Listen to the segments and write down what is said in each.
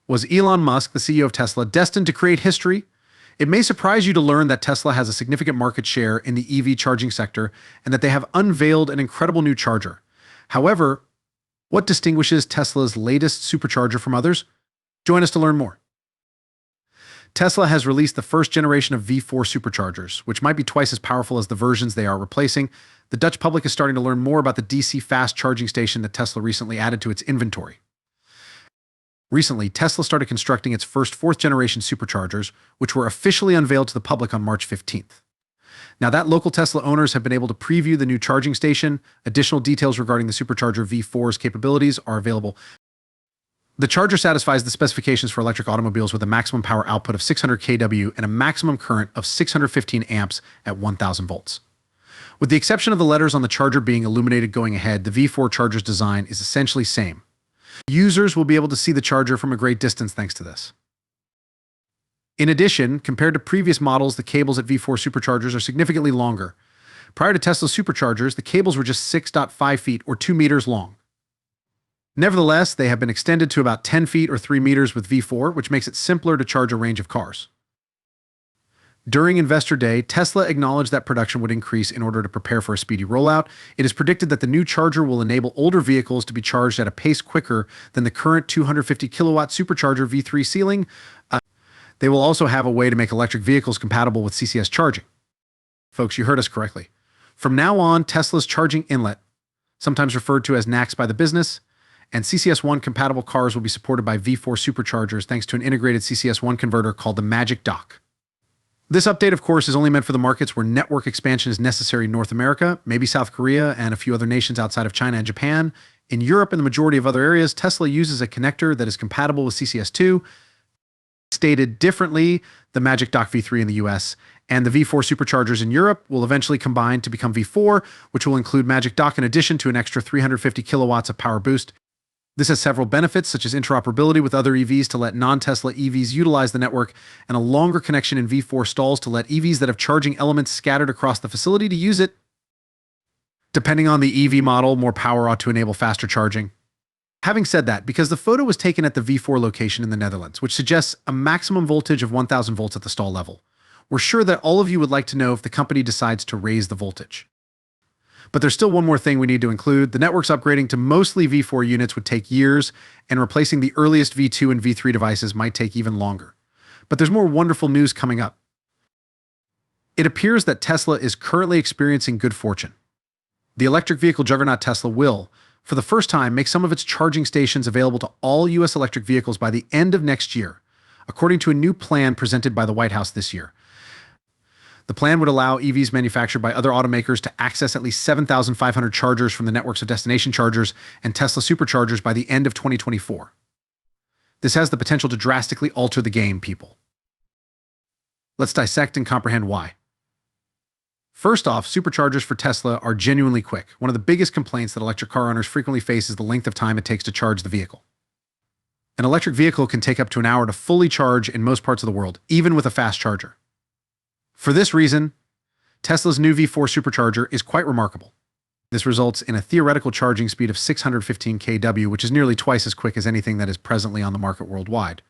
Was Elon Musk, the CEO of Tesla, destined to create history? It may surprise you to learn that Tesla has a significant market share in the EV charging sector and that they have unveiled an incredible new charger. However, what distinguishes Tesla's latest supercharger from others? Join us to learn more. Tesla has released the first generation of V4 superchargers, which might be twice as powerful as the versions they are replacing. The Dutch public is starting to learn more about the DC fast charging station that Tesla recently added to its inventory. Recently, Tesla started constructing its first fourth-generation superchargers, which were officially unveiled to the public on March 15th. Now that local Tesla owners have been able to preview the new charging station, additional details regarding the supercharger V4's capabilities are available. The charger satisfies the specifications for electric automobiles with a maximum power output of 600 kW and a maximum current of 615 amps at 1000 volts. With the exception of the letters on the charger being illuminated going ahead, the V4 charger's design is essentially same. Users will be able to see the charger from a great distance thanks to this. In addition, compared to previous models, the cables at V4 superchargers are significantly longer. Prior to Tesla's superchargers, the cables were just 6.5 feet or 2 meters long. Nevertheless, they have been extended to about 10 feet or 3 meters with V4, which makes it simpler to charge a range of cars. During Investor Day, Tesla acknowledged that production would increase in order to prepare for a speedy rollout. It is predicted that the new charger will enable older vehicles to be charged at a pace quicker than the current 250 kilowatt supercharger V3 ceiling. They will also have a way to make electric vehicles compatible with CCS charging. Folks, you heard us correctly. From now on, Tesla's charging inlet, sometimes referred to as NACS by the business, and CCS1 compatible cars will be supported by V4 superchargers thanks to an integrated CCS1 converter called the Magic Dock. This update, of course, is only meant for the markets where network expansion is necessary in North America, maybe South Korea, and a few other nations outside of China and Japan. In Europe and the majority of other areas, Tesla uses a connector that is compatible with CCS2. Stated differently, the Magic Dock V3 in the US and the V4 superchargers in Europe will eventually combine to become V4, which will include Magic Dock in addition to an extra 350 kilowatts of power boost. This has several benefits, such as interoperability with other EVs to let non-Tesla EVs utilize the network, and a longer connection in V4 stalls to let EVs that have charging elements scattered across the facility to use it. Depending on the EV model, more power ought to enable faster charging. Having said that, because the photo was taken at the V4 location in the Netherlands, which suggests a maximum voltage of 1000 volts at the stall level, we're sure that all of you would like to know if the company decides to raise the voltage. But there's still one more thing we need to include. The network's upgrading to mostly V4 units would take years, and replacing the earliest V2 and V3 devices might take even longer. But there's more wonderful news coming up. It appears that Tesla is currently experiencing good fortune. The electric vehicle juggernaut Tesla will, for the first time, make some of its charging stations available to all U.S. electric vehicles by the end of next year, according to a new plan presented by the White House this year. The plan would allow EVs manufactured by other automakers to access at least 7,500 chargers from the networks of destination chargers and Tesla superchargers by the end of 2024. This has the potential to drastically alter the game, people. Let's dissect and comprehend why. First off, superchargers for Tesla are genuinely quick. One of the biggest complaints that electric car owners frequently face is the length of time it takes to charge the vehicle. An electric vehicle can take up to an hour to fully charge in most parts of the world, even with a fast charger. For this reason, Tesla's new V4 supercharger is quite remarkable. This results in a theoretical charging speed of 615 kW, which is nearly twice as quick as anything that is presently on the market worldwide.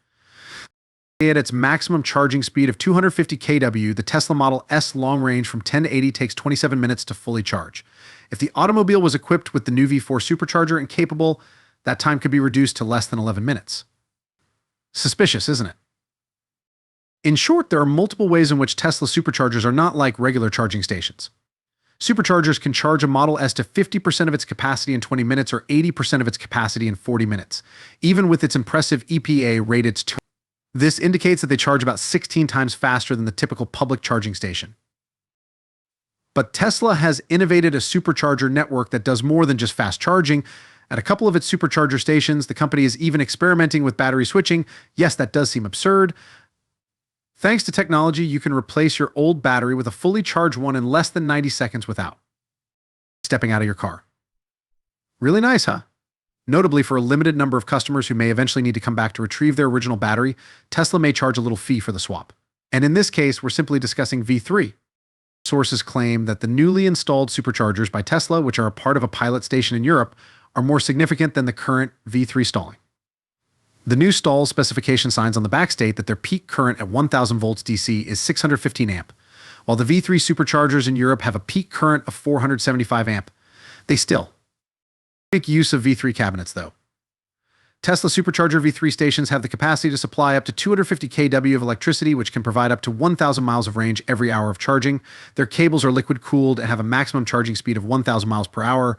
At its maximum charging speed of 250 kW, the Tesla Model S long range from 10 to 80 takes 27 minutes to fully charge. If the automobile was equipped with the new V4 supercharger and capable, that time could be reduced to less than 11 minutes. Suspicious, isn't it? In short, there are multiple ways in which Tesla superchargers are not like regular charging stations. Superchargers can charge a Model S to 50% of its capacity in 20 minutes or 80% of its capacity in 40 minutes, even with its impressive EPA-rated. This indicates that they charge about 16 times faster than the typical public charging station. But Tesla has innovated a supercharger network that does more than just fast charging. At a couple of its supercharger stations, the company is even experimenting with battery switching. Yes, that does seem absurd. Thanks to technology, you can replace your old battery with a fully charged one in less than 90 seconds without stepping out of your car. Really nice, huh? Notably, for a limited number of customers who may eventually need to come back to retrieve their original battery, Tesla may charge a little fee for the swap. And in this case, we're simply discussing V3. Sources claim that the newly installed superchargers by Tesla, which are a part of a pilot station in Europe, are more significant than the current V3 stalling. The new stall specification signs on the back state that their peak current at 1000 volts DC is 615 amp, while the V3 superchargers in Europe have a peak current of 475 amp. They still make use of V3 cabinets, though. Tesla supercharger V3 stations have the capacity to supply up to 250 kW of electricity, which can provide up to 1,000 miles of range every hour of charging. Their cables are liquid-cooled and have a maximum charging speed of 1,000 miles per hour.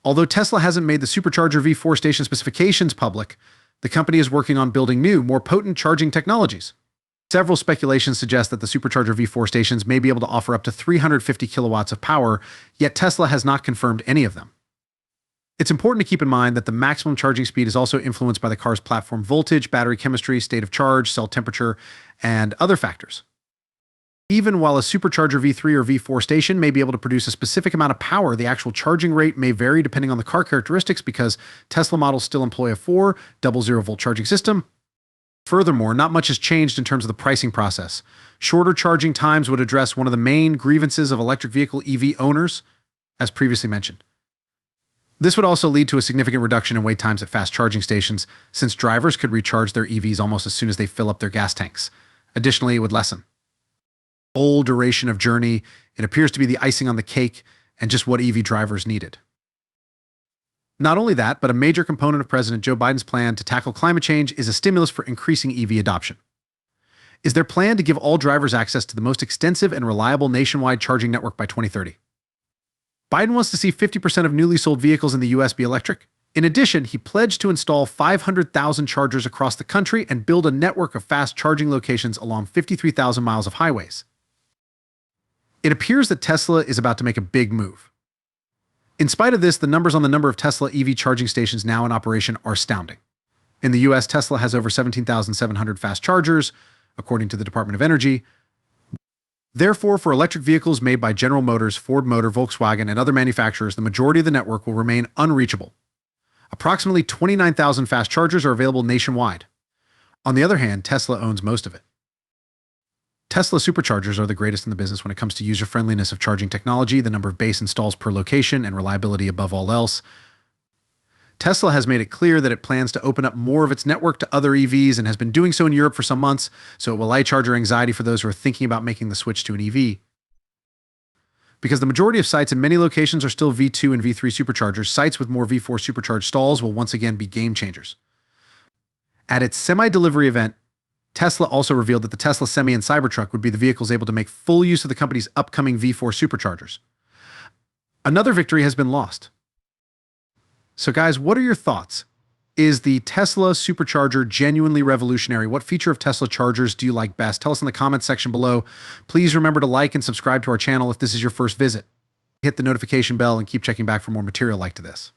Although Tesla hasn't made the supercharger V4 station specifications public, the company is working on building new, more potent charging technologies. Several speculations suggest that the supercharger V4 stations may be able to offer up to 350 kilowatts of power, yet Tesla has not confirmed any of them. It's important to keep in mind that the maximum charging speed is also influenced by the car's platform voltage, battery chemistry, state of charge, cell temperature, and other factors. Even while a supercharger V3 or V4 station may be able to produce a specific amount of power, the actual charging rate may vary depending on the car characteristics because Tesla models still employ a 400-volt charging system. Furthermore, not much has changed in terms of the pricing process. Shorter charging times would address one of the main grievances of electric vehicle EV owners, as previously mentioned. This would also lead to a significant reduction in wait times at fast charging stations, since drivers could recharge their EVs almost as soon as they fill up their gas tanks. Additionally, it would lessen the whole duration of journey. It appears to be the icing on the cake and just what EV drivers needed. Not only that, but a major component of President Joe Biden's plan to tackle climate change is a stimulus for increasing EV adoption. Is their plan to give all drivers access to the most extensive and reliable nationwide charging network by 2030. Biden wants to see 50% of newly sold vehicles in the US be electric. In addition, he pledged to install 500,000 chargers across the country and build a network of fast charging locations along 53,000 miles of highways. It appears that Tesla is about to make a big move. In spite of this, the numbers on the number of Tesla EV charging stations now in operation are astounding. In the US, Tesla has over 17,700 fast chargers, according to the Department of Energy. Therefore, for electric vehicles made by General Motors, Ford Motor, Volkswagen, and other manufacturers, the majority of the network will remain unreachable. Approximately 29,000 fast chargers are available nationwide. On the other hand, Tesla owns most of it. Tesla superchargers are the greatest in the business when it comes to user-friendliness of charging technology, the number of base installs per location, and reliability above all else. Tesla has made it clear that it plans to open up more of its network to other EVs and has been doing so in Europe for some months, so it will allay charger anxiety for those who are thinking about making the switch to an EV. Because the majority of sites in many locations are still V2 and V3 superchargers, sites with more V4 supercharged stalls will once again be game changers. At its semi-delivery event, Tesla also revealed that the Tesla Semi and Cybertruck would be the vehicles able to make full use of the company's upcoming V4 superchargers. Another victory has been lost. So guys, what are your thoughts? Is the Tesla supercharger genuinely revolutionary? What feature of Tesla chargers do you like best? Tell us in the comments section below. Please remember to like and subscribe to our channel if this is your first visit. Hit the notification bell and keep checking back for more material like to this.